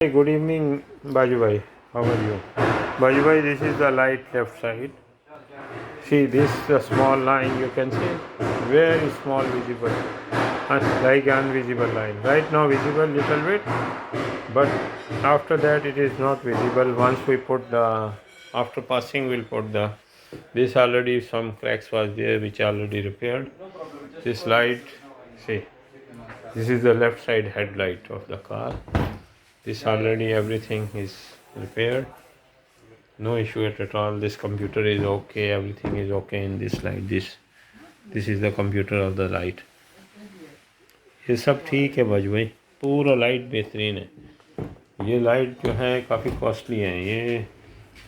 Hey, good evening, Bajubhai. How are you? Bajubhai, this is the light left side. See, this the small line you can see, very small visible, like invisible line. Right now visible little bit, but after that it is not visible. Once we put the, after passing we'll put the, this already some cracks was there which already repaired. This light, see, this is the left side headlight of the car. This already everything is repaired, no issue at all. This computer is okay, everything is okay in this light. This is the computer of the light. ये सब ठीक है भाई भाई, पूरा light बेहतरीन है। ये लाइट जो है काफ़ी कॉस्टली है, ये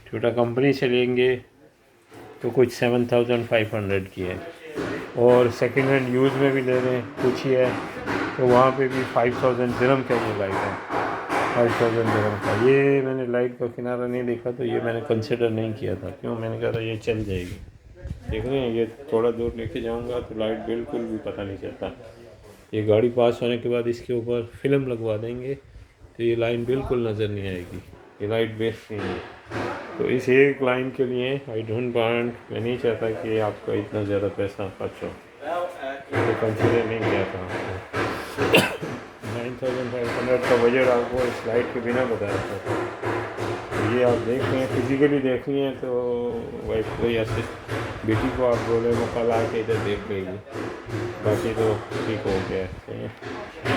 छोटा कंपनी से लेंगे तो कुछ 7,500 की है, और सेकेंड हैंड यूज़ में भी ले रहे हैं कुछ ही है तो वहाँ पे भी 5,000 दिरहम का ये लाइट है, 5,000 दिरहम का। ये मैंने लाइट का किनारा नहीं देखा तो ये मैंने कंसिडर नहीं किया था, क्यों, मैंने कहा था ये चल जाएगी। देख रहे हैं, ये थोड़ा दूर लेके जाऊंगा तो लाइट बिल्कुल भी पता नहीं चलता। ये गाड़ी पास होने के बाद इसके ऊपर फिल्म लगवा देंगे तो ये लाइन बिल्कुल नज़र नहीं आएगी। ये लाइट बेस्ट नहीं है, तो इस एक लाइन के लिए आई डोंट वांट, मैं नहीं चाहता कि आपका इतना ज़्यादा पैसा खर्च हो, तो कंसिडर नहीं किया था। 9,500 का बजट आपको इस लाइट के बिना बताया था। तो ये आप देख रहे हैं, फिजिकली देख रही हैं तो वाइफ को या बेटी को आप बोले वो कल आके इधर देख लेगी, बाकी तो ठीक हो गया है।